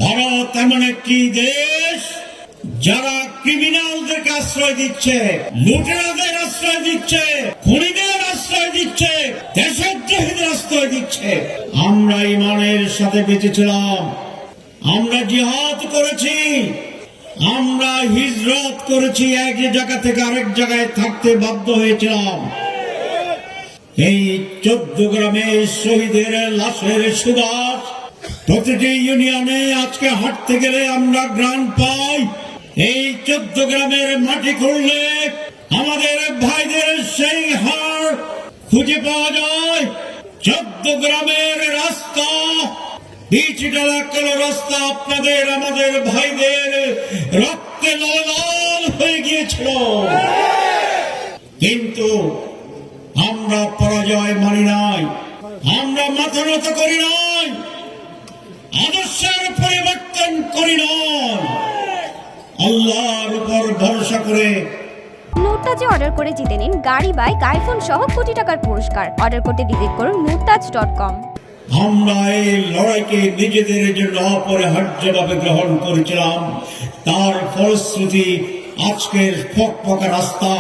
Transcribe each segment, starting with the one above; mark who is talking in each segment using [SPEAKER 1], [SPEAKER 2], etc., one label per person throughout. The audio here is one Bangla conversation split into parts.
[SPEAKER 1] ভারত এমন একটি দেশ যারা ক্রিমিনালদেরকে আশ্রয় দিচ্ছে, লুটেরাদের আশ্রয় দিচ্ছে, খুনিদের আশ্রয় দিচ্ছে, দেশদ্রোহীদের আশ্রয় দিচ্ছে। আমরা ঈমানের সাথে বেঁচেছিলাম, আমরা জিহাদ করেছি, আমরা হিজরত করেছি, এক জায়গা থেকে আরেক জায়গায় থাকতে বাধ্য হয়েছিলাম। এই 14 গ্রামে শহীদের লাশের সুবাস প্রতিটি ইউনিয়নে আজকে হাঁটতে গেলে আমরা গ্রাম পাই। এই 14 গ্রামের মাটি খুঁড়লে আমাদের ভাইদের সেই হাড় খুঁজে পাওয়া যায়। 14 গ্রামের রাস্তা, ডিজিটাল কালো রাস্তা আপনাদের আমাদের ভাইদের রক্তে লাল হয়ে গিয়েছিল, কিন্তু আমরা পরাজয় মানি নাই, আমরা মাথা নত করি নাই, আদর্শের পরিবর্তন করি নাই, আল্লাহর উপর ভরসা করে।
[SPEAKER 2] নুরতাজে অর্ডার করে জিতে নিন গাড়ি, বাইক, আইফোন সহ কোটি টাকার পুরস্কার। অর্ডার করতে ভিজিট করুন nurtaj.com।
[SPEAKER 1] আমরা এই লড়াইকে নিজেদের জন্য অপরিহার্যভাবে গ্রহণ করেছিলাম, তার ফলশ্রুতি আজকের ফকফকা রাস্তা,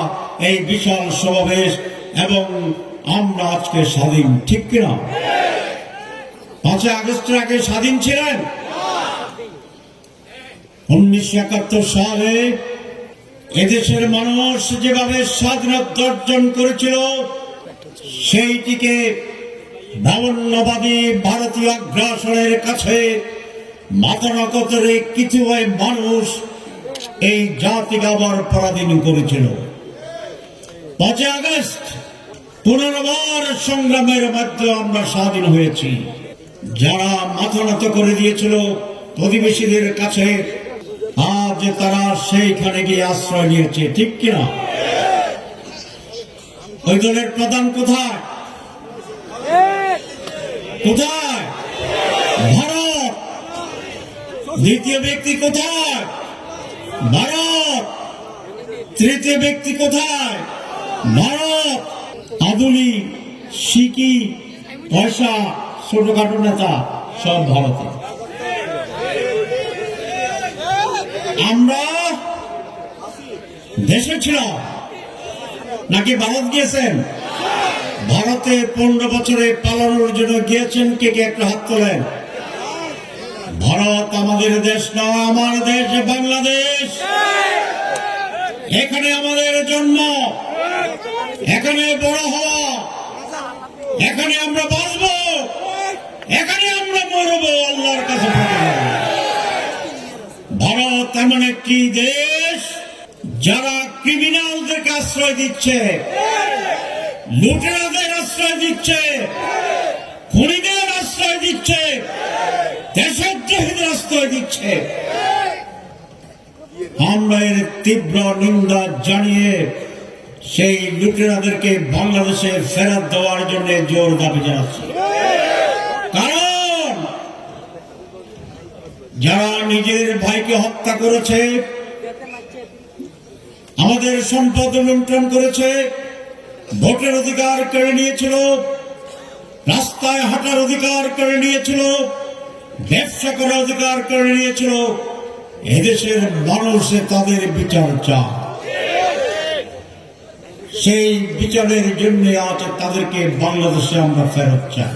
[SPEAKER 1] এই বিশাল সমাবেশ, এবং আমরা আজকে স্বাধীন, ঠিক কিনা? 5 আগস্টের আগে স্বাধীন ছিলেন? 1971 সালে এদেশের মানুষ যেভাবে স্বাধীনতা অর্জন করেছিল, সেইটিকে ব্রাহ্মণ্যবাদী ভারতীয় আগ্রাসনের কাছে মাথা নত করে কিছু মানুষ এই জাতিকে আবার পরাধীন করেছিল। 5 আগস্ট পুনর্বার সংগ্রামের মাধ্যমে আমরা স্বাধীন হয়েছি। যারা মাথা নত করে দিয়েছিল প্রতিবেশীদের কাছে, আজ তারা সেইখানে গিয়ে আশ্রয় নিয়েছে, ঠিক কিনা? ওই দলের প্রধান কোথায়? কোথায়? ভারত। দ্বিতীয় ব্যক্তি কোথায়? ভারত। তৃতীয় ব্যক্তি কোথায়? ভারত। আদুলি, সিকি, পয়সা, ছোটখাটো নেতা সব ভারতে। আমরা দেশে ছিলাম নাকি ভারত গিয়েছেন? ভারতে 15 বছরে পালানোর জন্য গিয়েছেন কে কে? একটা হাত তোলেন। ভারত আমাদের দেশ নয়, আমার দেশ বাংলাদেশ। এখানে আমাদের জন্ম, এখানে বড় হওয়া, এখানে আমরা বাঁচব, এখানে আমরা মরব, আল্লাহর কাছে। ভারত এমন একটি দেশ যারা ক্রিমিনালদেরকে আশ্রয় দিচ্ছে, লুটেরাদের আশ্রয় দিচ্ছে, খুনিদের আশ্রয় দিচ্ছে, দেশদ্রোহীদের আশ্রয় দিচ্ছে। আমরা এর তীব্র নিন্দা জানিয়ে সেই লুটেরাদেরকে বাংলাদেশে ফেরত দেওয়ার জন্য জোর দাবি জানাচ্ছি। কারণ যারা নিজের ভাইকে হত্যা করেছে, আমাদের সম্পদ লুণ্ঠন করেছে, ভোটের অধিকার কেড়ে নিয়েছিল, রাস্তায় হাঁটার অধিকার কেড়ে নিয়েছিল, ব্যবসা করার অধিকার কেড়ে নিয়েছিল, এদেশের মানুষ তাদের বিচার চায়। সেই বিচারের জন্য আজ তাদেরকে বাংলাদেশে আমরা ফেরত চাই।